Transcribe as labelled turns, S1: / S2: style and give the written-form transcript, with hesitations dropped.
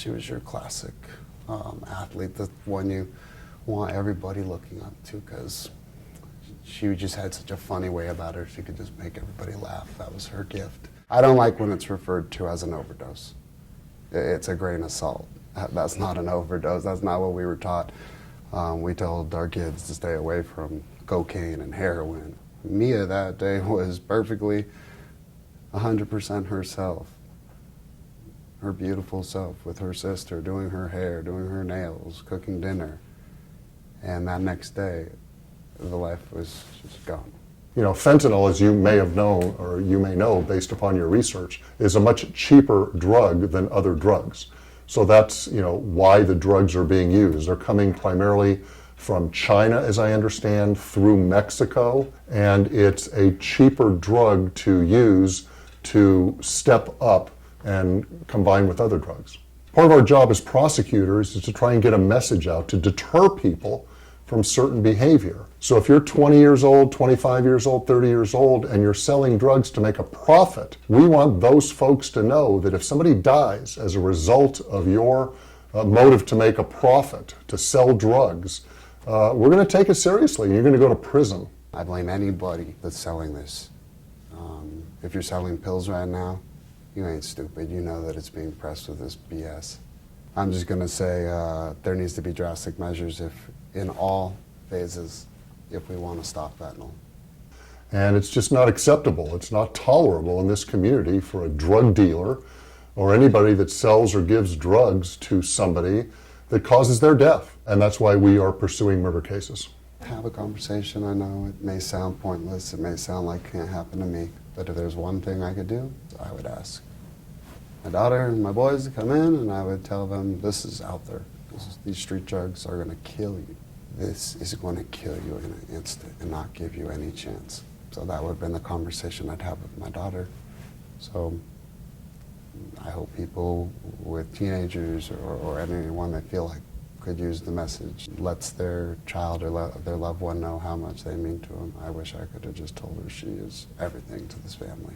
S1: She was your classic athlete, the one you want everybody looking up to, because she just had such a funny way about her. She could just make everybody laugh. That was her gift. I don't like when it's referred to as an overdose. It's a grain of salt. That's not an overdose. That's not what we were taught. We told our kids to stay away from cocaine and heroin. Mia that day was perfectly 100% herself. Her beautiful self with her sister, doing her hair, doing her nails, cooking dinner. And that next day, the life was just gone.
S2: You know, fentanyl, as you may have known, or you may know based upon your research, is a much cheaper drug than other drugs. So that's, you know, why the drugs are being used. They're coming primarily from China, as I understand, through Mexico, and it's a cheaper drug to use to step up and combine with other drugs. Part of our job as prosecutors is to try and get a message out to deter people from certain behavior. So if you're 20 years old, 25 years old, 30 years old, and you're selling drugs to make a profit, we want those folks to know that if somebody dies as a result of your motive to make a profit, to sell drugs, we're going to take it seriously. You're going to go to prison.
S1: I blame anybody that's selling this. If you're selling pills right now, you ain't stupid. You know that it's being pressed with this BS. I'm just going to say there needs to be drastic measures in all phases if we want to stop fentanyl.
S2: And it's just not acceptable. It's not tolerable in this community for a drug dealer or anybody that sells or gives drugs to somebody that causes their death. And that's why we are pursuing murder cases.
S1: Have a conversation. I know it may sound pointless. It may sound like it can't happen to me. But if there's one thing I could do, I would ask my daughter and my boys to come in, and I would tell them, this is out there. These street drugs are going to kill you. This is going to kill you in an instant and not give you any chance. So that would have been the conversation I'd have with my daughter. So I hope people with teenagers or anyone they feel like could use the message lets their child or their loved one know how much they mean to them. I wish I could have just told her she is everything to this family.